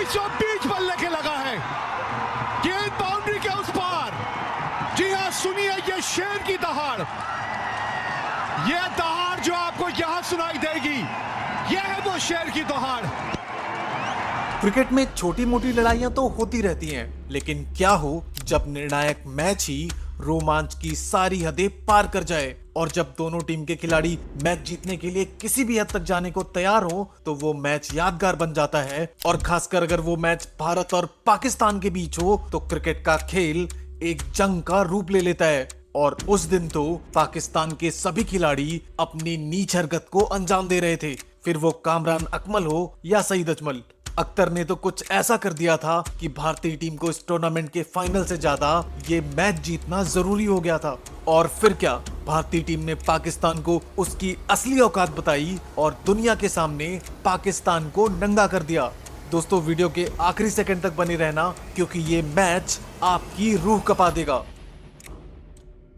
बीचों बीच बल्ले के लगा है, गेंद बाउंड्री के उस पार। जी हाँ, सुनिए ये शेर की दहाड़, ये दहाड़ जो आपको यहां सुनाई देगी, ये है वो शेर की दहाड़। क्रिकेट में छोटी मोटी लड़ाइयां तो होती रहती हैं, लेकिन क्या हो जब निर्णायक मैच ही रोमांच की सारी हदें पार कर जाए और जब दोनों टीम के खिलाड़ी मैच जीतने के लिए किसी भी हद तक जाने को तैयार हो तो वो मैच यादगार बन जाता है। और खासकर अगर वो मैच भारत और पाकिस्तान के बीच हो तो क्रिकेट का खेल एक जंग का रूप ले लेता है। और उस दिन तो पाकिस्तान के सभी खिलाड़ी अपनी नीच हरकत को अंजाम दे रहे थे, फिर वो कामरान अकमल हो या सईद अजमल। अख्तर ने तो कुछ ऐसा कर दिया था कि भारतीय टीम को इस टूर्नामेंट के फाइनल से ज्यादा ये मैच जीतना जरूरी हो गया था। और फिर क्या, भारतीय टीम ने पाकिस्तान को उसकी असली औकात बताई और दुनिया के सामने पाकिस्तान को नंगा कर दिया। दोस्तों, वीडियो के आखिरी सेकंड तक बने रहना क्योंकि ये मैच आपकी रूह कपा देगा।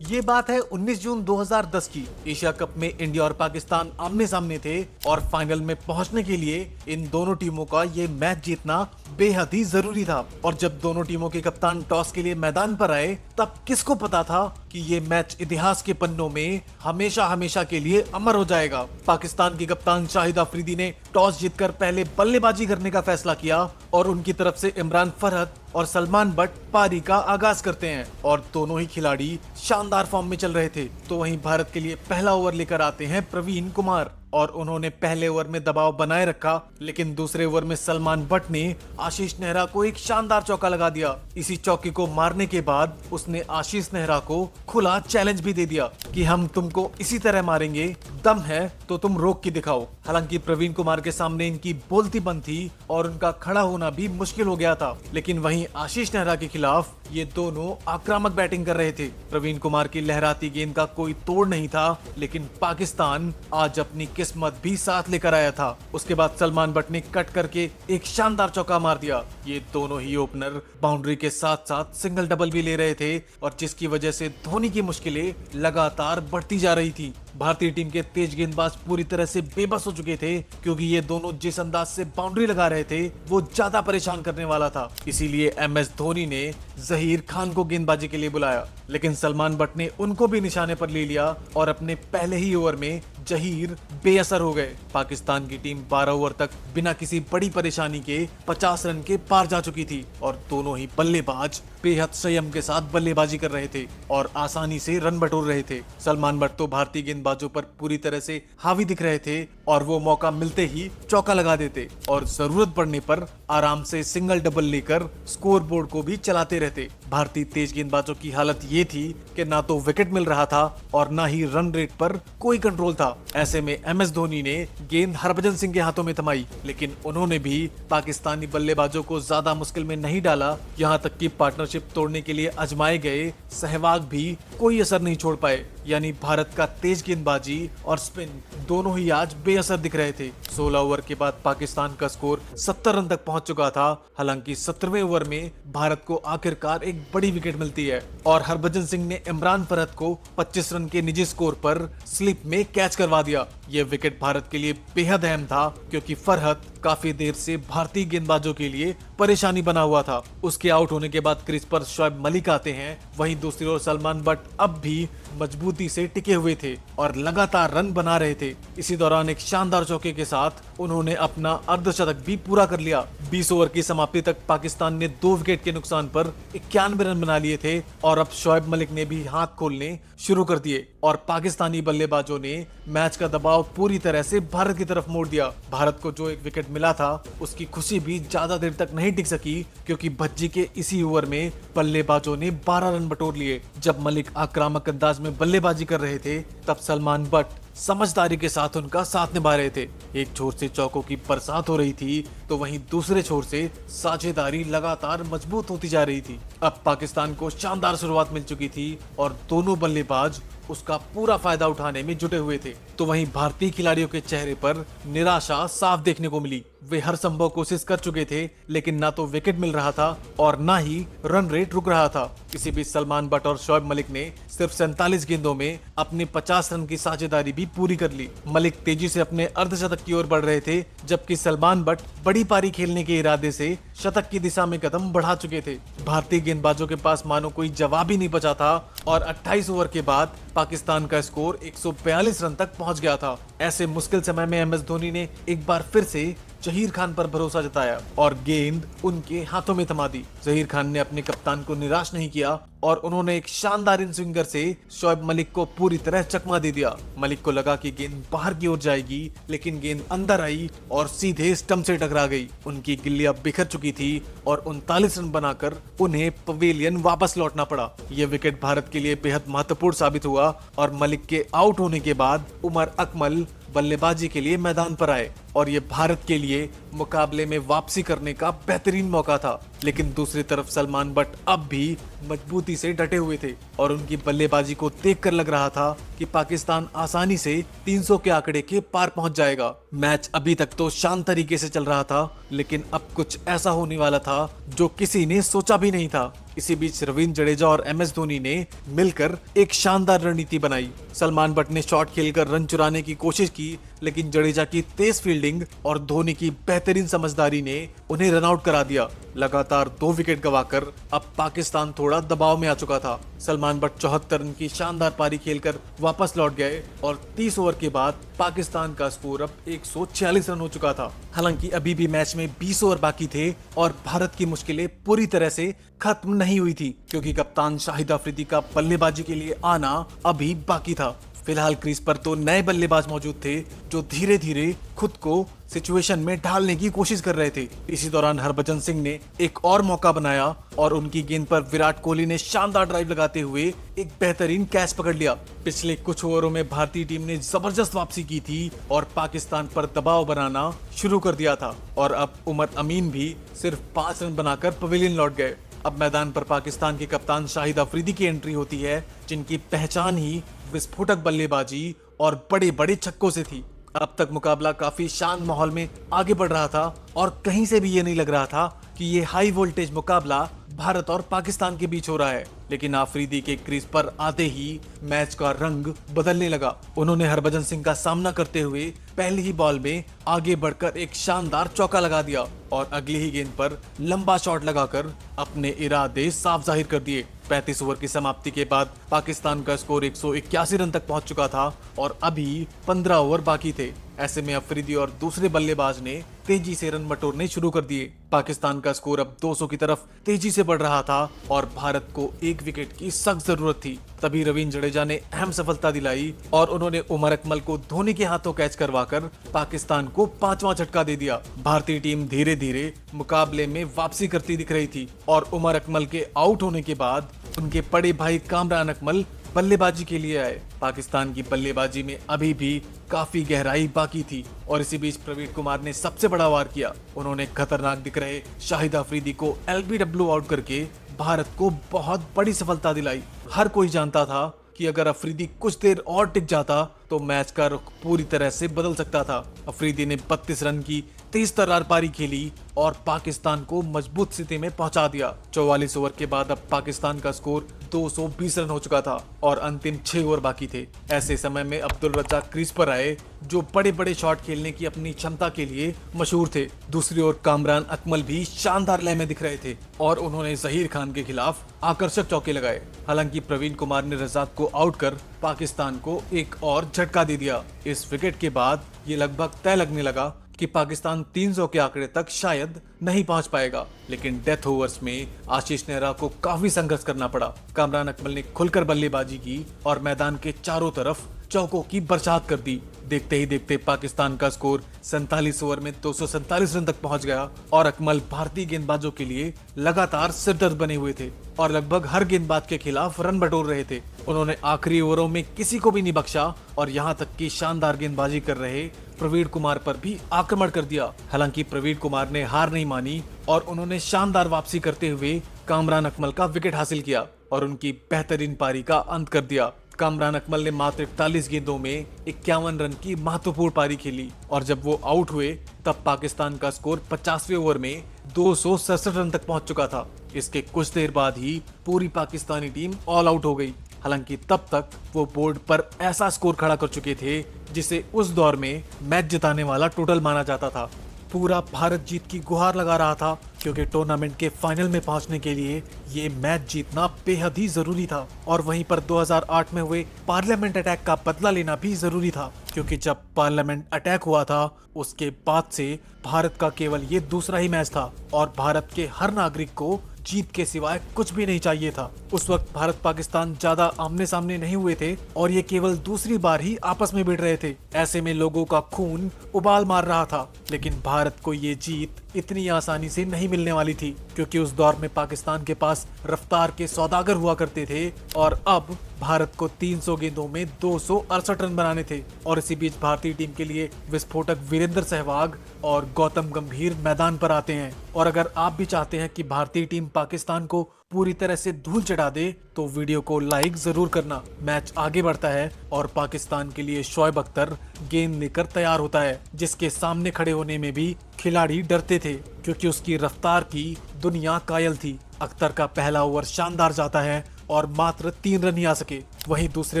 ये बात है 19 जून 2010 की। एशिया कप में इंडिया और पाकिस्तान आमने सामने थे और फाइनल में पहुंचने के लिए इन दोनों टीमों का ये मैच जीतना बेहद ही जरूरी था। और जब दोनों टीमों के कप्तान टॉस के लिए मैदान पर आए तब किसको पता था कि ये मैच इतिहास के पन्नों में हमेशा हमेशा के लिए अमर हो जाएगा। पाकिस्तान की कप्तान शाहिद अफरीदी ने टॉस जीतकर पहले बल्लेबाजी करने का फैसला किया और उनकी तरफ से इमरान फरहत और सलमान बट पारी का आगाज करते हैं और दोनों ही खिलाड़ी शानदार फॉर्म में चल रहे थे। तो वहीं भारत के लिए पहला ओवर लेकर आते हैं प्रवीण कुमार और उन्होंने पहले ओवर में दबाव बनाए रखा, लेकिन दूसरे ओवर में सलमान बट ने आशीष नेहरा को एक शानदार चौका लगा दिया। इसी चौके को मारने के बाद उसने आशीष नेहरा को खुला चैलेंज भी दे दिया कि हम तुमको इसी तरह मारेंगे, दम है तो तुम रोक के दिखाओ। हालांकि प्रवीण कुमार के सामने इनकी बोलती बंद थी और उनका खड़ा होना भी मुश्किल हो गया था, लेकिन वहीं आशीष नेहरा के खिलाफ ये दोनों आक्रामक बैटिंग कर रहे थे। प्रवीण कुमार की लहराती गेंद का कोई तोड़ नहीं था, लेकिन पाकिस्तान आज अपनी किस्मत भी साथ लेकर आया था। उसके बाद सलमान बट ने कट करके एक शानदार चौका मार दिया। ये दोनों ही ओपनर बाउंड्री के साथ साथ सिंगल डबल भी ले रहे थे और जिसकी वजह से धोनी की मुश्किलें लगातार बढ़ती जा रही थी। भारतीय टीम के तेज गेंदबाज पूरी तरह से बेबस हो चुके थे क्योंकि ये दोनों जिस अंदाज से बाउंड्री लगा रहे थे वो ज्यादा परेशान करने वाला था। इसीलिए MS धोनी ने जहीर खान को गेंदबाजी के लिए बुलाया, लेकिन सलमान बट ने उनको भी निशाने पर ले लिया और अपने पहले ही ओवर में जहीर बेअसर हो गए। पाकिस्तान की टीम 12 ओवर तक बिना किसी बड़ी परेशानी के 50 रन के पार जा चुकी थी और दोनों ही बल्लेबाज बेहद संयम के साथ बल्लेबाजी कर रहे थे और आसानी से रन बटोर रहे थे। सलमान बट तो भारतीय गेंदबाजों पर पूरी तरह से हावी दिख रहे थे और वो मौका मिलते ही चौका लगा देते और जरूरत पड़ने पर आराम से सिंगल डबल लेकर स्कोर बोर्ड को भी चलाते रहते। भारतीय तेज गेंदबाजों की हालत ये थी कि ना तो विकेट मिल रहा था और ना ही रन रेट पर कोई कंट्रोल था। ऐसे में MS धोनी ने गेंद हरभजन सिंह के हाथों में थमाई, लेकिन उन्होंने भी पाकिस्तानी बल्लेबाजों को ज्यादा मुश्किल में नहीं डाला। यहाँ तक कि पार्टनरशिप तोड़ने के लिए आजमाए गए सहवाग भी कोई असर नहीं छोड़ पाए। यानी भारत का तेज गेंदबाजी और स्पिन दोनों ही आज बेअसर दिख रहे थे। 16 ओवर के बाद पाकिस्तान का स्कोर 70 रन तक पहुंच चुका था। हालांकि 17वें ओवर में भारत को आखिरकार एक बड़ी विकेट मिलती है और हरभजन सिंह ने इमरान फरहत को 25 रन के निजी स्कोर पर स्लिप में कैच करवा दिया। यह विकेट भारत के लिए बेहद अहम था क्योंकि फरहत काफी देर से भारतीय गेंदबाजों के लिए परेशानी बना हुआ था। उसके आउट होने के बाद क्रीज पर शोएब मलिक आते हैं। वहीं दूसरी ओर सलमान बट अब भी मजबूती से टिके हुए थे और लगातार रन बना रहे थे। इसी दौरान एक शानदार चौके के साथ उन्होंने अपना अर्धशतक भी पूरा कर लिया। 20 ओवर की समाप्ति तक पाकिस्तान ने 2 विकेट के नुकसान पर 91 रन बना लिए थे और अब शोएब मलिक ने भी हाथ खोलने शुरू कर दिए और पाकिस्तानी बल्लेबाजों ने मैच का दबाव पूरी तरह से भारत की तरफ मोड़ दिया। भारत को जो एक विकेट मिला था उसकी खुशी भी ज्यादा देर तक नहीं टिक सकी क्योंकि भज्जी के इसी ओवर में बल्लेबाजों ने 12 रन बटोर लिए। जब मलिक आक्रामक अंदाज में बल्लेबाजी कर रहे थे तब सलमान बट समझदारी के साथ उनका साथ निभा रहे थे। एक छोर से चौकों की बरसात हो रही थी तो वहीं दूसरे छोर से साझेदारी लगातार मजबूत होती जा रही थी। अब पाकिस्तान को शानदार शुरुआत मिल चुकी थी और दोनों बल्लेबाज उसका पूरा फायदा उठाने में जुटे हुए थे। तो वहीं भारतीय खिलाड़ियों के चेहरे पर निराशा साफ देखने को मिली। वे हर संभव कोशिश कर चुके थे, लेकिन ना तो विकेट मिल रहा था और ना ही रन रेट रुक रहा था। इसी बीच सलमान बट और शोएब मलिक ने सिर्फ 47 गेंदों में अपनी 50 रन की साझेदारी भी पूरी कर ली। मलिक तेजी से अपने अर्धशतक की ओर बढ़ रहे थे, जबकि सलमान बट बड़ी पारी खेलने के इरादे से शतक की दिशा में कदम बढ़ा चुके थे। भारतीय गेंदबाजों के पास मानो कोई जवाब ही नहीं बचा था और 28 ओवर के बाद पाकिस्तान का स्कोर 142 रन तक पहुंच गया था। ऐसे मुश्किल समय में MS धोनी ने एक बार फिर से जहीर खान पर भरोसा जताया और गेंद उनके हाथों में थमा दी। जहीर खान ने अपने कप्तान को निराश नहीं किया और उन्होंने एक शानदार इन स्विंगर से शोएब मलिक को पूरी तरह चकमा दे दिया। मलिक को लगा कि गेंद बाहर की ओर जाएगी, लेकिन गेंद अंदर आई और सीधे स्टंप से टकरा गई। उनकी गिल्लियां बिखर चुकी थी और 39 रन बनाकर उन्हें पवेलियन वापस लौटना पड़ा। यह विकेट भारत के लिए बेहद महत्वपूर्ण साबित हुआ और मलिक के आउट होने के बाद उमर अकमल बल्लेबाजी के लिए मैदान पर आए और ये भारत के लिए मुकाबले में वापसी करने का बेहतरीन मौका था। लेकिन दूसरी तरफ सलमान बट अब भी मजबूती से डटे हुए थे और उनकी बल्लेबाजी को देखकर लग रहा था कि पाकिस्तान आसानी से 300 के आंकड़े के पार पहुंच जाएगा। मैच अभी तक तो शांत तरीके से चल रहा था, लेकिन अब कुछ ऐसा होने वाला था जो किसी ने सोचा भी नहीं था। इसी बीच रविंद्र जडेजा और MS धोनी ने मिलकर एक शानदार रणनीति बनाई। सलमान बट ने शॉट खेलकर रन चुराने की कोशिश की, लेकिन जडेजा की तेज फील्डिंग और धोनी की बेहतरीन समझदारी ने उन्हें रन आउट करा दिया। लगातार 2 विकेट गंवाकर अब पाकिस्तान थोड़ा दबाव में आ चुका था। सलमान बट 74 रन की शानदार पारी खेलकर वापस लौट गए और 30 ओवर के बाद पाकिस्तान का स्कोर अब 146 रन हो चुका था। हालांकि अभी भी मैच में 20 ओवर बाकी थे और भारत की मुश्किलें पूरी तरह से खत्म नहीं हुई थी, क्योंकि कप्तान शाहिद अफरीदी का बल्लेबाजी के लिए आना अभी बाकी था। फिलहाल क्रीज पर तो नए बल्लेबाज मौजूद थे जो धीरे धीरे खुद को सिचुएशन में ढालने की कोशिश कर रहे थे। इसी दौरान हरभजन सिंह ने एक और मौका बनाया और उनकी गेंद पर विराट कोहली ने शानदार ड्राइव लगाते हुए एक बेहतरीन कैच पकड़ लिया। पिछले कुछ ओवरों में भारतीय टीम ने जबरदस्त वापसी की थी और पाकिस्तान पर दबाव बनाना शुरू कर दिया था और अब उमर अमीन भी सिर्फ 5 रन बनाकर पवेलियन लौट गए। अब मैदान पर पाकिस्तान के कप्तान शाहिद अफरीदी की एंट्री होती है, जिनकी पहचान ही विस्फोटक बल्लेबाजी और बड़े बड़े छक्कों से थी। अब तक मुकाबला काफी शांत माहौल में आगे बढ़ रहा था और कहीं से भी ये नहीं लग रहा था कि ये हाई वोल्टेज मुकाबला भारत और पाकिस्तान के बीच हो रहा है। लेकिन आफरीदी के क्रीज पर आते ही मैच का रंग बदलने लगा। उन्होंने हरभजन सिंह का सामना करते हुए पहली ही बॉल में आगे बढ़कर एक शानदार चौका लगा दिया और अगली ही गेंद पर लंबा शॉट लगाकर अपने इरादे साफ जाहिर कर दिए। 35 ओवर की समाप्ति के बाद पाकिस्तान का स्कोर 181 रन तक पहुंच चुका था और अभी 15 ओवर बाकी थे। ऐसे में अफरीदी और दूसरे बल्लेबाज ने तेजी से रन बटोरने शुरू कर दिए। पाकिस्तान का स्कोर अब 200 की तरफ तेजी से बढ़ रहा था और भारत को एक विकेट की सख्त जरूरत थी। तभी रविंद्र जडेजा ने अहम सफलता दिलाई और उन्होंने उमर अकमल को धोनी के हाथों कैच करवाकर पाकिस्तान को 5वां झटका दे दिया। भारतीय टीम धीरे धीरे मुकाबले में वापसी करती दिख रही थी और उमर अकमल के आउट होने के बाद उनके बड़े भाई कामरान अकमल बल्लेबाजी के लिए आए। पाकिस्तान की बल्लेबाजी में अभी भी काफी गहराई बाकी थी और इसी बीच प्रवीण कुमार ने सबसे बड़ा वार किया। उन्होंने खतरनाक दिख रहे शाहिद अफरीदी को LBW आउट करके भारत को बहुत बड़ी सफलता दिलाई। हर कोई जानता था कि अगर अफरीदी कुछ देर और टिक जाता तो मैच का रुख पूरी तरह से बदल सकता था। अफरीदी ने 32 रन की तेज तर्रार पारी खेली और पाकिस्तान को मजबूत स्थिति में पहुंचा दिया। 44 ओवर के बाद अब पाकिस्तान का स्कोर 220 रन हो चुका था और अंतिम 6 ओवर बाकी थे। ऐसे समय में अब्दुल रज्जाक क्रीज पर आए, जो बड़े बड़े शॉट खेलने की अपनी क्षमता के लिए मशहूर थे। दूसरी ओर कामरान अकमल भी शानदार लय में दिख रहे थे और उन्होंने जहीर खान के खिलाफ आकर्षक चौके लगाए। हालांकि प्रवीण कुमार ने रज्जाक को आउट कर पाकिस्तान को एक और झटका दे दिया। इस विकेट के बाद ये लगभग तय लगने लगा कि पाकिस्तान 300 के आंकड़े तक शायद नहीं पहुंच पाएगा, लेकिन डेथ ओवर्स में आशीष नेहरा को काफी संघर्ष करना पड़ा। कामरान अकमल ने खुलकर बल्लेबाजी की और मैदान के चारों तरफ चौकों की बरसात कर दी। देखते ही देखते पाकिस्तान का स्कोर 47 ओवर में 247 रन तक पहुंच गया और अकमल भारतीय गेंदबाजों के लिए लगातार सिरदर्द बने हुए थे और लगभग हर गेंदबाज के खिलाफ रन बटोर रहे थे। उन्होंने आखिरी ओवरों में किसी को भी नहीं बख्शा और यहाँ तक कि शानदार गेंदबाजी कर रहे प्रवीण कुमार पर भी आक्रमण कर दिया। हालांकि प्रवीण कुमार ने हार नहीं मानी और उन्होंने शानदार वापसी करते हुए कामरान अकमल का विकेट हासिल किया और उनकी बेहतरीन पारी का अंत कर दिया। कामरान अकमल ने मात्र 41 गेंदों में 51 रन की महत्वपूर्ण पारी खेली और जब वो आउट हुए तब पाकिस्तान का स्कोर 50वें ओवर में 267 रन तक पहुंच चुका था। इसके कुछ देर बाद ही पूरी पाकिस्तानी टीम ऑल आउट हो गई। हालांकि तब तक वो बोर्ड पर ऐसा स्कोर खड़ा कर चुके थे जिसे उस दौर में मैच जिताने वाला टोटल माना जाता था। पूरा भारत जीत की गुहार लगा रहा था क्योंकि टूर्नामेंट के फाइनल में पहुंचने के लिए ये मैच जीतना बेहद ही जरूरी था। और वहीं पर 2008 में हुए पार्लियामेंट अटैक का बदला लेना भी जरूरी था, क्योंकि जब पार्लियामेंट अटैक हुआ था उसके बाद से भारत का केवल ये दूसरा ही मैच था और भारत के हर नागरिक को जीत के सिवाय कुछ भी नहीं चाहिए था। उस वक्त भारत पाकिस्तान ज्यादा आमने सामने नहीं हुए थे और ये केवल दूसरी बार ही आपस में भिड़ रहे थे। ऐसे में लोगों का खून उबाल मार रहा था, लेकिन भारत को ये जीत इतनी आसानी से नहीं मिलने वाली थी, क्योंकि उस दौर में पाकिस्तान के पास रफ्तार के सौदागर हुआ करते थे और अब भारत को 300 गेंदों में 268 रन बनाने थे। और इसी बीच भारतीय टीम के लिए विस्फोटक वीरेंद्र सहवाग और गौतम गंभीर मैदान पर आते हैं। और अगर आप भी चाहते हैं कि भारतीय टीम पाकिस्तान को पूरी तरह से धूल चढ़ा दे तो वीडियो को लाइक जरूर करना। मैच आगे बढ़ता है और पाकिस्तान के लिए शोएब अख्तर गेंद लेकर तैयार होता है, जिसके सामने खड़े होने में भी खिलाड़ी डरते थे क्योंकि उसकी रफ्तार की दुनिया कायल थी। अख्तर का पहला ओवर शानदार जाता है और मात्र 3 रन ही आ सके। वहीं दूसरे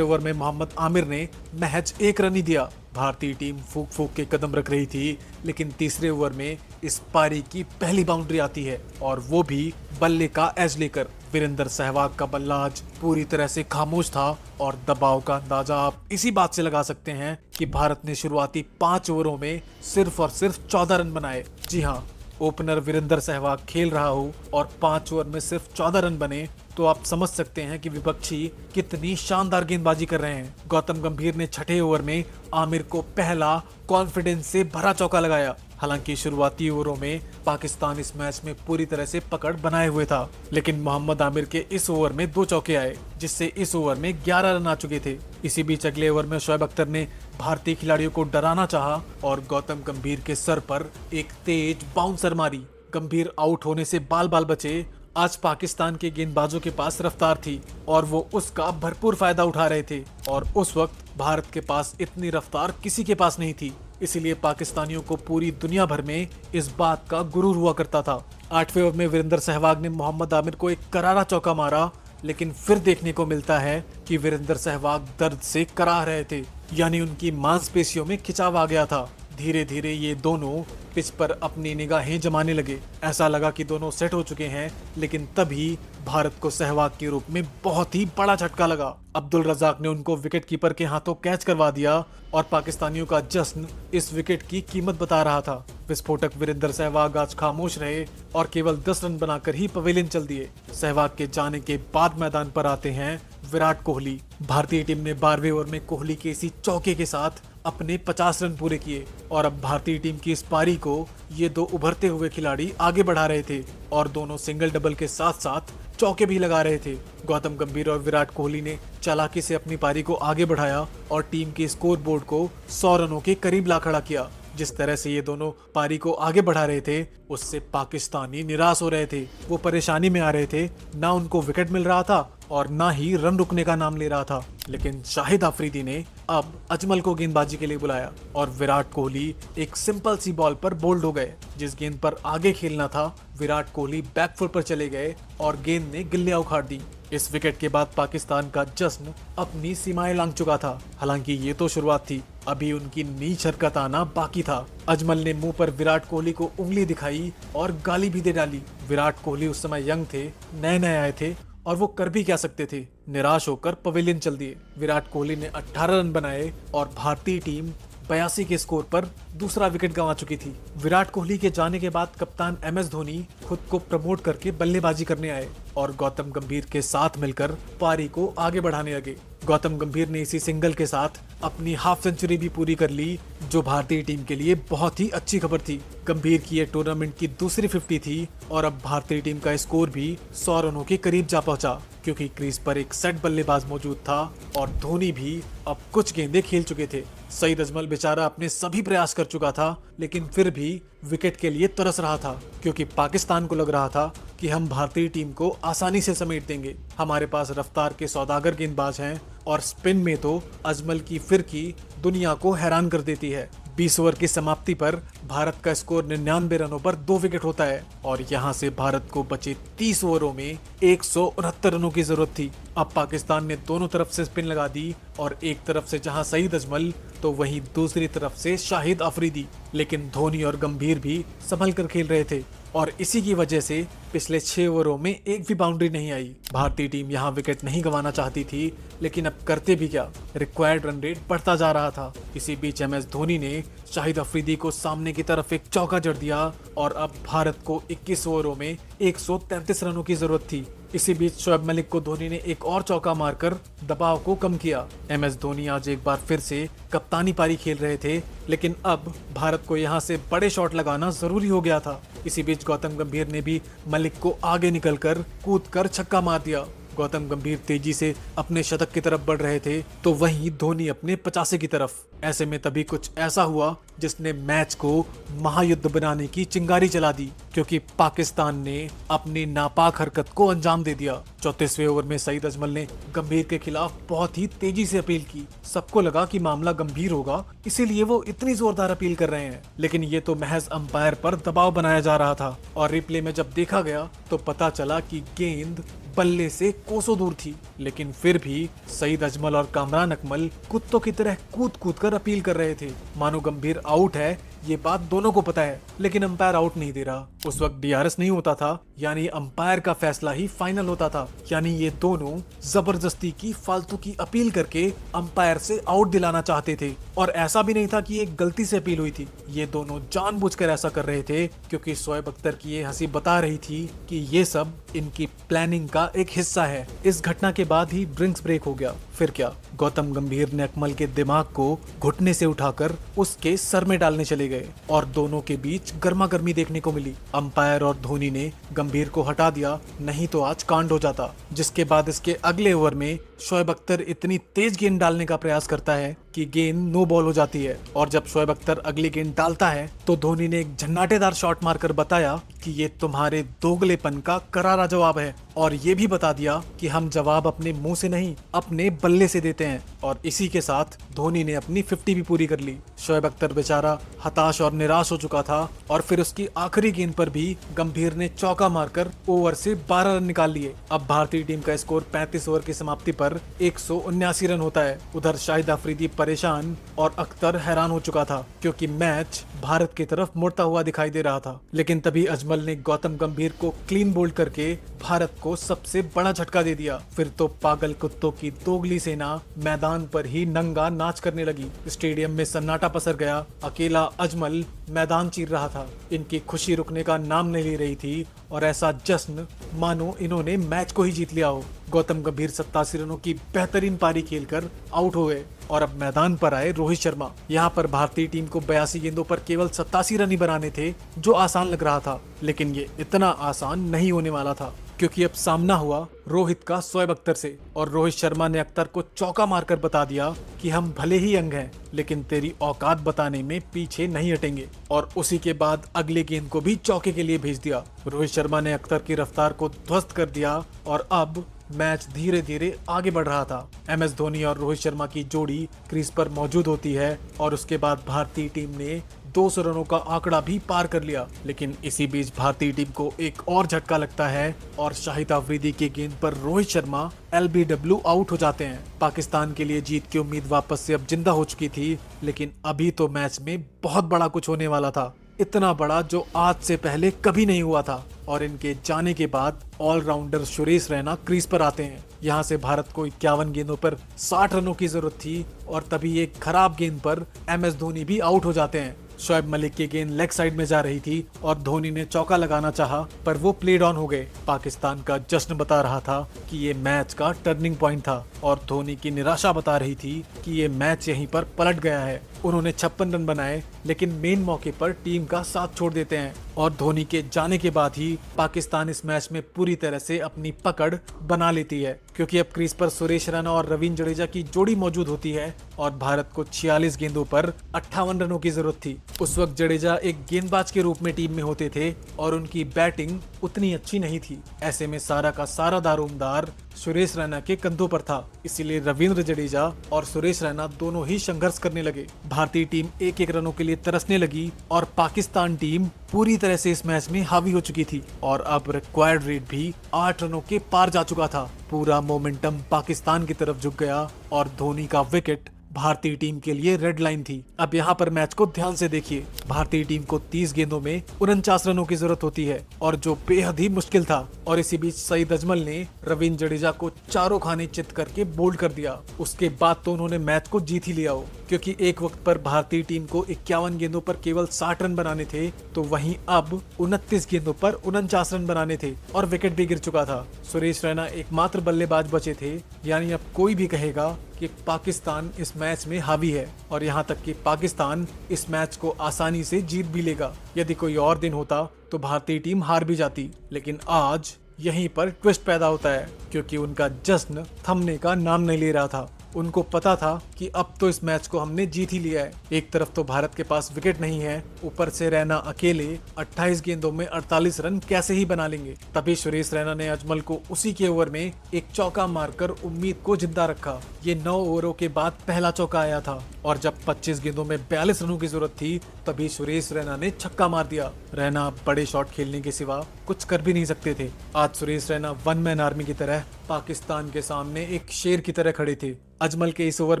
ओवर में मोहम्मद आमिर ने महज 1 रन ही दिया। भारतीय टीम फूक फूक के कदम रख रही थी, लेकिन तीसरे ओवर में इस पारी की पहली बाउंड्री आती है और वो भी बल्ले का एज लेकर। वीरेंद्र सहवाग का बल्ला आज पूरी तरह से खामोश था और दबाव का अंदाजा आप इसी बात से लगा सकते हैं कि भारत ने शुरुआती 5 ओवरों में सिर्फ और सिर्फ 14 रन बनाए। जी हाँ, ओपनर वीरेंद्र सहवाग खेल रहा हो और 5 ओवर में सिर्फ 14 रन बने तो आप समझ सकते हैं कि विपक्षी कितनी शानदार गेंदबाजी कर रहे हैं। गौतम गंभीर ने छठे ओवर में आमिर को पहला कॉन्फिडेंस से भरा चौका लगाया। हालांकि शुरुआती ओवरों में पाकिस्तान इस मैच में पूरी तरह से पकड़ बनाए हुए था, लेकिन मोहम्मद आमिर के इस ओवर में 2 चौके आए, जिससे इस ओवर में 11 रन आ चुके थे। इसी बीच अगले ओवर में शोएब अख्तर ने भारतीय खिलाड़ियों को डराना चाहा और गौतम गंभीर के सर पर एक तेज बाउंसर मारी। गंभीर आउट होने से बाल बाल बचे। आज पाकिस्तान के गेंदबाजों के पास रफ्तार थी और वो उसका भरपूर फायदा उठा रहे थे और उस वक्त भारत के पास इतनी रफ्तार किसी के पास नहीं थी। इसीलिए पाकिस्तानियों को पूरी दुनिया भर में इस बात का गुरूर हुआ करता था। 8वें ओवर में वीरेंद्र सहवाग ने मोहम्मद आमिर को एक करारा चौका मारा, लेकिन फिर देखने को मिलता है कि वीरेंद्र सहवाग दर्द से कराह रहे थे, यानी उनकी मांसपेशियों में खिंचाव आ गया था। धीरे धीरे ये दोनों पिच पर अपनी निगाहें जमाने लगे। ऐसा लगा कि दोनों सेट हो चुके हैं, लेकिन तभी भारत को सहवाग के रूप में बहुत ही बड़ा झटका लगा। अब्दुल रजाक ने उनको विकेट कीपर के हाथों कैच करवा दिया और पाकिस्तानियों का जश्न इस विकेट की कीमत बता रहा था। विस्फोटक वीरेंद्र सहवाग आज खामोश रहे और केवल 10 रन बनाकर ही पवेलियन चल दिए। सहवाग के जाने के बाद मैदान पर आते हैं विराट कोहली। भारतीय टीम ने 12वें ओवर में कोहली के इसी चौके के साथ अपने 50 रन पूरे किए और अब भारतीय टीम की इस पारी को ये 2 उभरते हुए खिलाड़ी आगे बढ़ा रहे थे और दोनों सिंगल डबल के साथ साथ चौके भी लगा रहे थे। गौतम गंभीर और विराट कोहली ने चालाकी से अपनी पारी को आगे बढ़ाया और टीम के स्कोर बोर्ड को 100 रनों के करीब ला खड़ा किया। जिस तरह से ये दोनों पारी को आगे बढ़ा रहे थे उससे पाकिस्तानी निराश हो रहे थे। वो परेशानी में आ रहे थे, ना उनको विकेट मिल रहा था और ना ही रन रुकने का नाम ले रहा था। लेकिन शाहिद अफरीदी ने अब अजमल को गेंदबाजी के लिए बुलाया और विराट कोहली एक सिंपल सी बॉल पर बोल्ड हो गए। जिस गेंद पर आगे खेलना था विराट कोहली बैकफुट पर चले गए और गेंद ने गिल्लियां उखाड़ दी। इस विकेट के बाद पाकिस्तान का जश्न अपनी सीमाएं लांघ चुका था। हालांकि ये तो शुरुआत थी, अभी उनकी नीच हरकत आना बाकी था। अजमल ने मुंह पर विराट कोहली को उंगली दिखाई और गाली भी दे डाली। विराट कोहली उस समय यंग थे, नए नए आए थे और वो कर भी क्या सकते थे। निराश होकर पवेलियन चल दिए। विराट कोहली ने 18 रन बनाए और भारतीय टीम 82 के स्कोर पर दूसरा विकेट गंवा चुकी थी। विराट कोहली के जाने के बाद कप्तान MS धोनी खुद को प्रमोट करके बल्लेबाजी करने आए और गौतम गंभीर के साथ मिलकर पारी को आगे बढ़ाने लगे। गौतम गंभीर ने इसी सिंगल के साथ अपनी हाफ सेंचुरी भी पूरी कर ली, जो भारतीय टीम के लिए बहुत ही अच्छी खबर थी। गंभीर की ये टूर्नामेंट की दूसरी 50 थी और अब भारतीय टीम का स्कोर भी 100 रनों के करीब जा पहुंचा, क्योंकि क्रीज पर एक सेट बल्लेबाज मौजूद था और धोनी भी अब कुछ गेंदें खेल चुके थे। सईद अजमल बेचारा अपने सभी प्रयास कर चुका था, लेकिन फिर भी विकेट के लिए तरस रहा था, क्योंकि पाकिस्तान को लग रहा था कि हम भारतीय टीम को आसानी से समेट देंगे। हमारे पास रफ्तार के सौदागर गेंदबाज हैं और स्पिन में तो अजमल की फिरकी दुनिया को हैरान कर देती है। 20 ओवर की समाप्ति पर भारत का स्कोर 99 रनों पर 2 विकेट होता है और यहां से भारत को बचे 30 ओवरों में 169 रनों की जरूरत थी। अब पाकिस्तान ने दोनों तरफ से स्पिन लगा दी और एक तरफ से जहां सईद अजमल तो वहीं दूसरी तरफ से शाहिद अफरीदी, लेकिन धोनी और गंभीर भी संभल कर खेल रहे थे और इसी की वजह से पिछले 6 ओवरों में एक भी बाउंड्री नहीं आई। भारतीय टीम यहां विकेट नहीं गंवाना चाहती थी, लेकिन अब करते भी क्या, रिक्वायर्ड रन रेट बढ़ता जा रहा था। इसी बीच MS धोनी ने शाहिद अफरीदी को सामने की तरफ एक चौका जड़ दिया और अब भारत को 21 ओवरों में 133 रनों की जरूरत थी। इसी बीच शोएब मलिक को धोनी ने एक और चौका मारकर दबाव को कम किया। MS धोनी आज एक बार फिर से कप्तानी पारी खेल रहे थे, लेकिन अब भारत को यहां से बड़े शॉट लगाना जरूरी हो गया था। इसी बीच गौतम गंभीर ने भी मलिक को आगे निकलकर कूदकर छक्का मार दिया। गौतम गंभीर तेजी से अपने शतक की तरफ बढ़ रहे थे तो वहीं धोनी अपने 85 की तरफ। ऐसे में तभी कुछ ऐसा हुआ जिसने मैच को महायुद्ध बनाने की चिंगारी चला दी, क्योंकि पाकिस्तान ने अपनी नापाक हरकत को अंजाम दे दिया। 34वें ओवर में सईद अजमल ने गंभीर के खिलाफ बहुत ही तेजी से अपील की। सबको लगा कि मामला गंभीर होगा, इसीलिए वो इतनी जोरदार अपील कर रहे हैं, लेकिन ये तो महज अंपायर पर दबाव बनाया जा रहा था। और रिप्ले में जब देखा गया तो पता चला कि गेंद बल्ले से कोसों दूर थी, लेकिन फिर भी सईद अजमल और कामरान अकमल कुत्तों की तरह कूद कूद कर अपील कर रहे थे। मानो गंभीर आउट है, ये बात दोनों को पता है, लेकिन अंपायर आउट नहीं दे रहा। उस वक्त DRS नहीं होता था, यानी अंपायर का फैसला ही फाइनल होता था। यानी ये दोनों जबरदस्ती की फालतू की अपील करके अंपायर से आउट दिलाना चाहते थे। और ऐसा भी नहीं था कि एक गलती से अपील हुई थी, ये दोनों जानबूझकर ऐसा कर रहे थे क्योंकि शोएब अख्तर की ये हंसी बता रही थी कि ये सब इनकी प्लानिंग का एक हिस्सा है। इस घटना के बाद ही ड्रिंक्स ब्रेक हो गया। फिर क्या, गौतम गंभीर ने अकमल के दिमाग को घुटने से उठाकर उसके सर में डालने चले गए और दोनों के बीच गर्मा गर्मी देखने को मिली। अंपायर और धोनी ने गंभीर को हटा दिया, नहीं तो आज कांड हो जाता। जिसके बाद इसके अगले ओवर में शोएब अख्तर इतनी तेज गेंद डालने का प्रयास करता है कि गेंद नो बॉल हो जाती है। और जब शोएब अख्तर अगली गेंद डालता है तो धोनी ने एक झन्नाटेदार शॉट मारकर बताया कि ये तुम्हारे दोगलेपन का करारा जवाब है, और ये भी बता दिया कि हम जवाब अपने मुंह से नहीं अपने बल्ले से देते हैं। और इसी के साथ धोनी ने अपनी 50 भी पूरी कर ली। शोएब अख्तर बेचारा हताश और निराश हो चुका था और फिर उसकी आखिरी गेंद पर भी गंभीर ने चौका मारकर ओवर से 12 रन निकाल लिए। अब भारतीय टीम का स्कोर 35 ओवर की समाप्ति पर 179 रन होता है। उधर शाहिद अफरीदी परेशान और अख्तर हैरान हो चुका था क्योंकि मैच भारत की तरफ मुड़ता हुआ दिखाई दे रहा था। लेकिन तभी अजमल ने गौतम गंभीर को क्लीन बोल्ड करके भारत को सबसे बड़ा झटका दे दिया। फिर तो पागल कुत्तों की दोगली सेना मैदान पर ही नंगा नाच करने लगी। स्टेडियम में सन्नाटा पसर गया। अकेला अजमल मैदान चीर रहा था। इनकी खुशी रुकने का नाम नहीं ले रही थी और ऐसा जश्न मानो इन्होंने मैच को ही जीत लिया हो। गौतम गंभीर 87 रनों की बेहतरीन पारी खेलकर आउट हो गए और अब मैदान पर आए रोहित शर्मा। यहाँ पर भारतीय टीम को 82 गेंदों पर केवल 87 रन ही बनाने थे, जो आसान लग रहा था, लेकिन ये इतना आसान नहीं होने वाला था क्योंकि अब सामना हुआ रोहित का शोएब अख्तर से। और रोहित शर्मा ने अख्तर को चौका मारकर बता दिया कि हम भले ही यंग हैं, लेकिन तेरी औकात बताने में पीछे नहीं हटेंगे। और उसी के बाद अगली गेंद को भी चौके के लिए भेज दिया। रोहित शर्मा ने अख्तर की रफ्तार को ध्वस्त कर दिया और अब मैच धीरे धीरे आगे बढ़ रहा था। MS धोनी और रोहित शर्मा की जोड़ी क्रीज पर मौजूद होती है और उसके बाद भारतीय टीम ने 200 रनों का आंकड़ा भी पार कर लिया। लेकिन इसी बीच भारतीय टीम को एक और झटका लगता है और शाहिद अफरीदी की गेंद पर रोहित शर्मा LBW आउट हो जाते हैं। पाकिस्तान के लिए जीत की उम्मीद वापस से अब जिंदा हो चुकी थी, लेकिन अभी तो मैच में बहुत बड़ा कुछ होने वाला था, इतना बड़ा जो आज से पहले कभी नहीं हुआ था। और इनके जाने के बाद ऑलराउंडर सुरेश रैना क्रीज पर आते हैं। यहाँ से भारत को 51 गेंदों पर 60 रनों की जरूरत थी और तभी एक खराब गेंद पर MS धोनी भी आउट हो जाते हैं। शोएब मलिक की गेंद लेग साइड में जा रही थी और धोनी ने चौका लगाना चाहा, पर वो प्लेड ऑन हो गए। पाकिस्तान का जश्न बता रहा था कि ये मैच का टर्निंग पॉइंट था और धोनी की निराशा बता रही थी कि ये मैच यहीं पर पलट गया है। उन्होंने 56 रन बनाए, लेकिन मेन मौके पर टीम का साथ छोड़ देते हैं और धोनी के जाने के बाद ही पाकिस्तान इस मैच में पूरी तरह से अपनी पकड़ बना लेती है, क्योंकि अब क्रीज पर सुरेश रैना और रवींद्र जडेजा की जोड़ी मौजूद होती है और भारत को 46 गेंदों पर 58 रनों की जरूरत थी। उस वक्त जडेजा एक गेंदबाज के रूप में टीम में होते थे और उनकी बैटिंग उतनी अच्छी नहीं थी। ऐसे में सारा का सारा दारोमदार सुरेश रैना के कंधों पर था। इसीलिए रविंद्र जडेजा और सुरेश रैना दोनों ही संघर्ष करने लगे। भारतीय टीम एक एक रनों के लिए तरसने लगी और पाकिस्तान टीम पूरी तरह से इस मैच में हावी हो चुकी थी और अब रिक्वायर्ड रेट भी 8 रनों के पार जा चुका था। पूरा मोमेंटम पाकिस्तान की तरफ झुक गया और धोनी का विकेट भारतीय टीम के लिए रेड लाइन थी। अब यहाँ पर मैच को ध्यान से देखिए। भारतीय टीम को 30 गेंदों में 49 रनों की जरूरत होती है और जो बेहद ही मुश्किल था। और इसी बीच सईद अजमल ने रविंद्र जडेजा को चारों खाने चित करके बोल्ड कर दिया। उसके बाद तो उन्होंने मैच को जीत ही लिया हो, क्योंकि एक वक्त पर भारतीय टीम को 51 गेंदों पर केवल 60 रन बनाने थे, तो वहीं अब 29 गेंदों पर 49 रन बनाने थे और विकेट भी गिर चुका था। सुरेश रैना एकमात्र बल्लेबाज बचे थे। यानी अब कोई भी कहेगा कि पाकिस्तान इस मैच में हावी है और यहाँ तक कि पाकिस्तान इस मैच को आसानी से जीत भी लेगा। यदि कोई और दिन होता तो भारतीय टीम हार भी जाती, लेकिन आज यहीं पर ट्विस्ट पैदा होता है, क्योंकि उनका जश्न थमने का नाम नहीं ले रहा था। उनको पता था कि अब तो इस मैच को हमने जीत ही लिया है। एक तरफ तो भारत के पास विकेट नहीं है, ऊपर से रैना अकेले 28 गेंदों में 48 रन कैसे ही बना लेंगे। तभी सुरेश रैना ने अजमल को उसी के ओवर में एक चौका मारकर उम्मीद को जिंदा रखा। ये 9 ओवरों के बाद पहला चौका आया था और जब 25 गेंदों में 42 रनों की जरूरत थी तभी सुरेश रैना ने छक्का मार दिया। रैना बड़े शॉट खेलने के सिवा कुछ कर भी नहीं सकते थे। आज Suresh Raina one man army की तरह पाकिस्तान के सामने एक शेर की तरह खड़े थे। अजमल के इस ओवर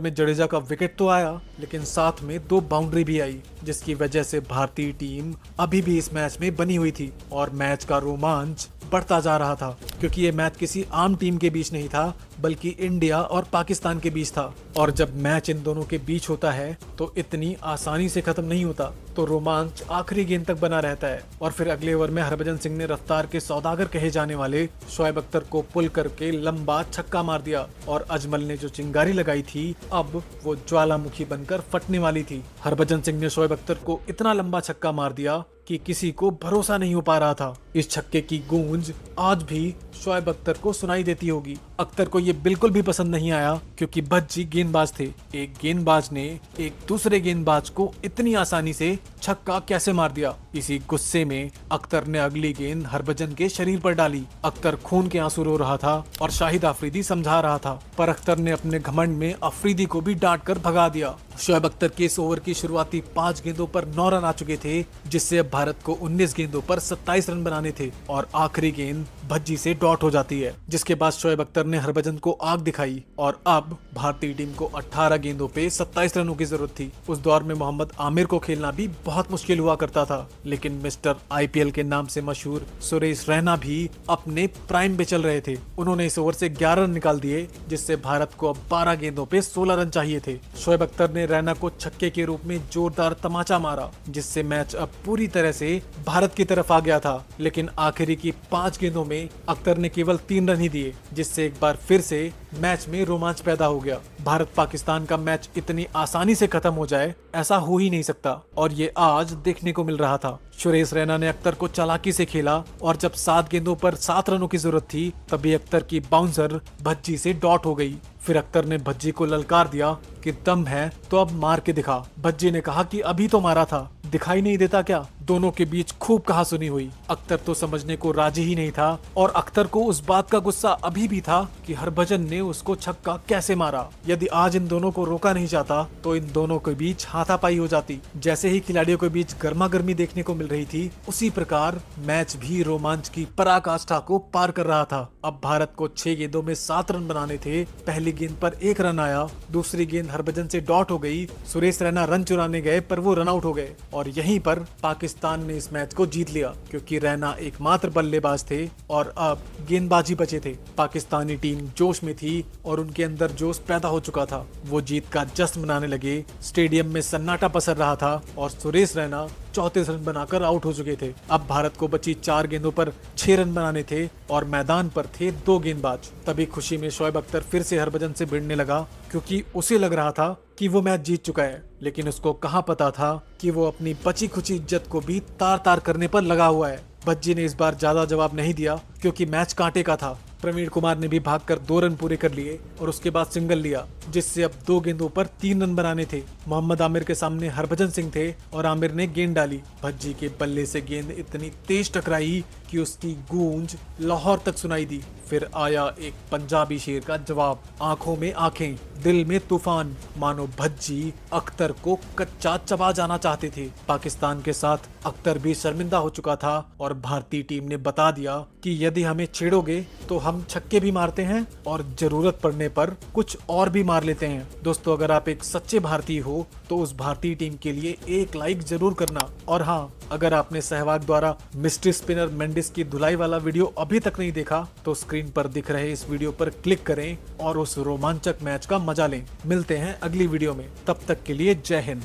में जडेजा का विकेट तो आया, लेकिन साथ में 2 बाउंड्री भी आई, जिसकी वजह से भारतीय टीम अभी भी इस मैच में बनी हुई थी और मैच का रोमांच बढ़ता जा रहा था, क्योंकि ये मैच किसी आम टीम के बीच नहीं था बल्कि इंडिया और पाकिस्तान के बीच था। और जब मैच इन दोनों के बीच होता है तो इतनी आसानी से खत्म नहीं होता, तो रोमांच आखिरी गेंद तक बना रहता है। और फिर अगले ओवर में हरभजन सिंह ने रफ्तार के सौदागर कहे जाने वाले शोएब अख्तर को पुल करके लंबा छक्का मार दिया और अजमल ने जो चिंगारी लगाई थी अब वो ज्वालामुखी बनकर फटने वाली थी। हरभजन सिंह ने शोएब अख्तर को इतना लंबा छक्का मार दिया कि किसी को भरोसा नहीं हो पा रहा था। इस छक्के की गूंज आज भी शोएब अख्तर को सुनाई देती होगी। अख्तर को ये बिल्कुल भी पसंद नहीं आया, क्योंकि भज्जी गेंदबाज थे। एक गेंदबाज ने एक दूसरे गेंदबाज को इतनी आसानी से छक्का कैसे मार दिया। इसी गुस्से में अख्तर ने अगली गेंद हरभजन के शरीर पर डाली। अख्तर खून के आंसू रो रहा था और शाहिद अफरीदी समझा रहा था, पर अख्तर ने अपने घमंड में अफरीदी को भी डांट कर भगा दिया। शोएब अख्तर के इस ओवर की शुरुआती 5 गेंदों पर 9 रन आ चुके थे, जिससे अब भारत को 19 गेंदों पर 27 रन बनाने थे और आखिरी गेंद भज्जी से डॉट हो जाती है, जिसके बाद शोएब अख्तर ने हरभजन को आग दिखाई और अब भारतीय टीम को 18 गेंदों पे 27 रनों की जरूरत थी। उस दौर में मोहम्मद आमिर को खेलना भी बहुत मुश्किल हुआ करता था, लेकिन मिस्टर आईपीएल के नाम से मशहूर सुरेश रैना भी अपने प्राइम पे चल रहे थे। उन्होंने इस ओवर से 11 रन निकाल दिए, जिससे भारत को अब 12 गेंदों पे 16 रन चाहिए थे। शोएब अख्तर ने रैना को छक्के के रूप में जोरदार तमाचा मारा, जिससे मैच अब पूरी तरह से भारत की तरफ आ गया था। लेकिन आखिरी की 5 गेंदों में अख्तर ने केवल 3 रन ही दिए, जिससे एक बार फिर से मैच में रोमांच पैदा हो गया। भारत पाकिस्तान का मैच इतनी आसानी से खत्म हो जाए ऐसा हो ही नहीं सकता, और ये आज देखने को मिल रहा था। सुरेश रैना ने अख्तर को चालाकी से खेला और जब 7 गेंदों पर 7 रनों की जरूरत थी तभी अख्तर की बाउंसर भज्जी से डॉट हो गई। फिर अख्तर ने भज्जी को ललकार दिया कि दम है तो अब मार के दिखा। भज्जी ने कहा कि अभी तो मारा था, दिखाई नहीं देता क्या। दोनों के बीच खूब कहासुनी हुई। अख्तर तो समझने को राजी ही नहीं था और अख्तर को उस बात का गुस्सा अभी भी था कि हरभजन ने उसको छक्का कैसे मारा। यदि आज इन दोनों को रोका नहीं जाता तो इन दोनों के बीच हाथापाई हो जाती। जैसे ही खिलाड़ियों के बीच गर्मा गर्मी देखने को मिल रही थी, उसी प्रकार मैच भी रोमांच की पराकाष्ठा को पार कर रहा था। अब भारत को 6 गेंदों में 7 रन बनाने थे। पहली गेंद पर 1 रन आया, दूसरी गेंद हरभजन से डॉट हो गई। सुरेश रैना रन चुराने गए पर वो रन आउट हो गए और यहीं पर पाकिस्तान ने इस मैच को जीत लिया, क्योंकि रैना एकमात्र बल्लेबाज थे और अब गेंदबाजी बचे थे। पाकिस्तानी टीम जोश में थी और उनके अंदर जोश पैदा हो चुका था। वो जीत का जश्न मनाने लगे। स्टेडियम में सन्नाटा पसर रहा था और सुरेश रैना 34 रन बनाकर आउट हो चुके थे। अब भारत को बची 4 गेंदों पर 6 रन बनाने थे और मैदान पर थे 2 गेंदबाज। तभी खुशी में शोएब अख्तर फिर से हरभजन से भिड़ने लगा, क्योंकि उसे लग रहा था कि वो मैच जीत चुका है। लेकिन उसको कहाँ पता था कि वो अपनी बची खुची इज्जत को भी तार तार करने पर लगा हुआ है। भज्जी ने इस बार ज्यादा जवाब नहीं दिया, क्योंकि मैच कांटे का था। प्रवीण कुमार ने भी भागकर 2 रन पूरे कर लिए और उसके बाद सिंगल लिया। जिससे अब 2 गेंदों पर 3 रन बनाने थे। मोहम्मद आमिर के सामने हरभजन सिंह थे और आमिर ने गेंद डाली। भज्जी के बल्ले से गेंद इतनी तेज टकराई कि उसकी गूंज लाहौर तक सुनाई दी। फिर आया एक पंजाबी शेर का जवाब, आंखों में आंखें, दिल में तूफान। मानो भज्जी अख्तर को कच्चा चबा जाना चाहते थे। पाकिस्तान के साथ अख्तर भी शर्मिंदा हो चुका था और भारतीय टीम ने बता दिया कि यदि हमें छेड़ोगे तो हम छक्के भी मारते हैं और जरूरत पड़ने पर कुछ और भी मार लेते हैं। दोस्तों, अगर आप एक सच्चे भारतीय हो तो उस भारतीय टीम के लिए एक लाइक जरूर करना। और हाँ, अगर आपने सहवाग द्वारा मिस्ट्री स्पिनर मेंडिस की धुलाई वाला वीडियो अभी तक नहीं देखा तो स्क्रीन पर दिख रहे इस वीडियो पर क्लिक करें और उस रोमांचक मैच का मजा लें। मिलते हैं अगली वीडियो में, तब तक के लिए जय हिंद।